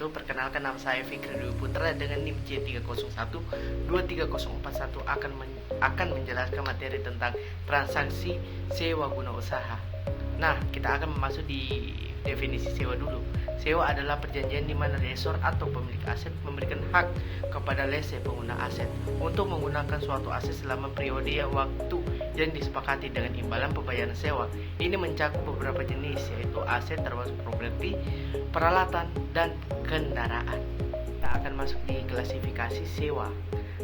wabarakatuh. Perkenalkan, nama saya Fikri Dwi Putra dengan NIM C301-23041 akan menjelaskan materi tentang transaksi sewa guna usaha. Nah, kita akan masuk di definisi sewa dulu. Sewa adalah perjanjian di mana lessor atau pemilik aset memberikan hak kepada lese pengguna aset untuk menggunakan suatu aset selama periode waktu yang disepakati dengan imbalan pembayaran sewa. Ini mencakup beberapa jenis, yaitu aset termasuk properti, peralatan, dan kendaraan. Kita akan masuk di klasifikasi sewa.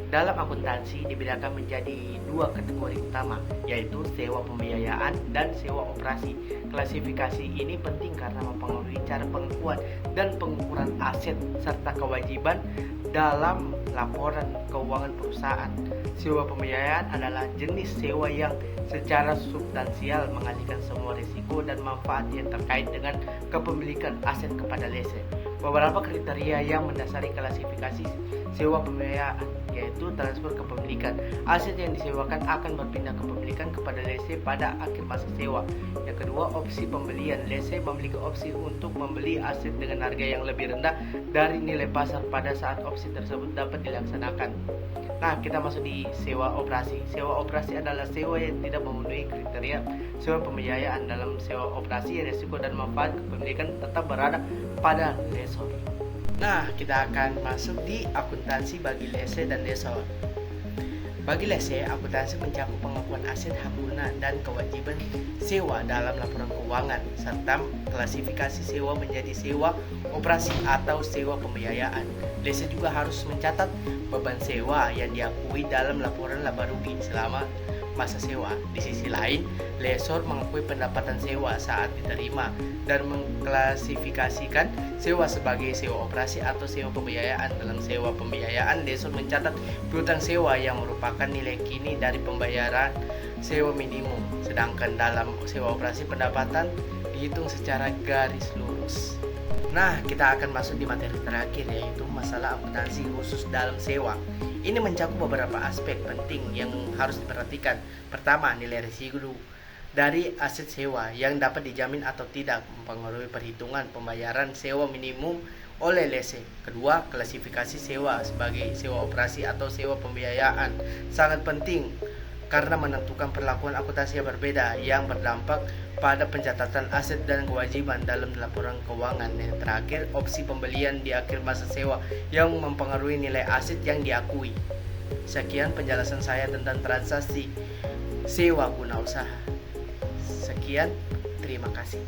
Dalam akuntansi dibedakan menjadi dua kategori utama, yaitu sewa pembiayaan dan sewa operasi. Klasifikasi ini penting karena mempengaruhi cara pengakuan dan pengukuran aset serta kewajiban dalam laporan keuangan perusahaan. Sewa pembiayaan adalah jenis sewa yang secara substansial mengalihkan semua risiko dan manfaat yang terkait dengan kepemilikan aset kepada lese. Beberapa kriteria yang mendasari klasifikasi sewa pembiayaan yaitu transfer kepemilikan. Aset yang disewakan akan berpindah kepemilikan kepada lese pada akhir masa sewa. Yang kedua, opsi pembelian. Lese memiliki opsi untuk membeli aset dengan harga yang lebih rendah dari nilai pasar pada saat opsi tersebut dapat dilaksanakan. Nah, kita masuk di sewa operasi. Sewa operasi adalah sewa yang tidak memenuhi kriteria sewa pembiayaan. Dalam sewa operasi, risiko dan manfaat kepemilikan tetap berada pada lessor. Nah, kita akan masuk di akuntansi bagi lese dan lessor. Bagi lese, akuntansi mencakup pengakuan aset, hak guna, dan kewajiban sewa dalam laporan keuangan, serta klasifikasi sewa menjadi sewa operasi atau sewa pembiayaan. Lese juga harus mencatat beban sewa yang diakui dalam laporan laba rugi selama masa sewa. Di sisi lain, lessor mengakui pendapatan sewa saat diterima dan mengklasifikasikan sewa sebagai sewa operasi atau sewa pembiayaan. Dalam sewa pembiayaan, lessor mencatat piutang sewa yang merupakan nilai kini dari pembayaran sewa minimum, sedangkan dalam sewa operasi pendapatan dihitung secara garis lurus. Nah, kita akan masuk di materi terakhir, yaitu masalah akuntansi khusus dalam sewa. Ini mencakup beberapa aspek penting yang harus diperhatikan. Pertama, nilai residu dari aset sewa yang dapat dijamin atau tidak mempengaruhi perhitungan pembayaran sewa minimum oleh lese. Kedua, klasifikasi sewa sebagai sewa operasi atau sewa pembiayaan sangat penting karena menentukan perlakuan akuntansi yang berbeda yang berdampak pada pencatatan aset dan kewajiban dalam laporan keuangan. Yang terakhir, opsi pembelian di akhir masa sewa yang mempengaruhi nilai aset yang diakui. Sekian penjelasan saya tentang transaksi sewa guna usaha. Sekian, terima kasih.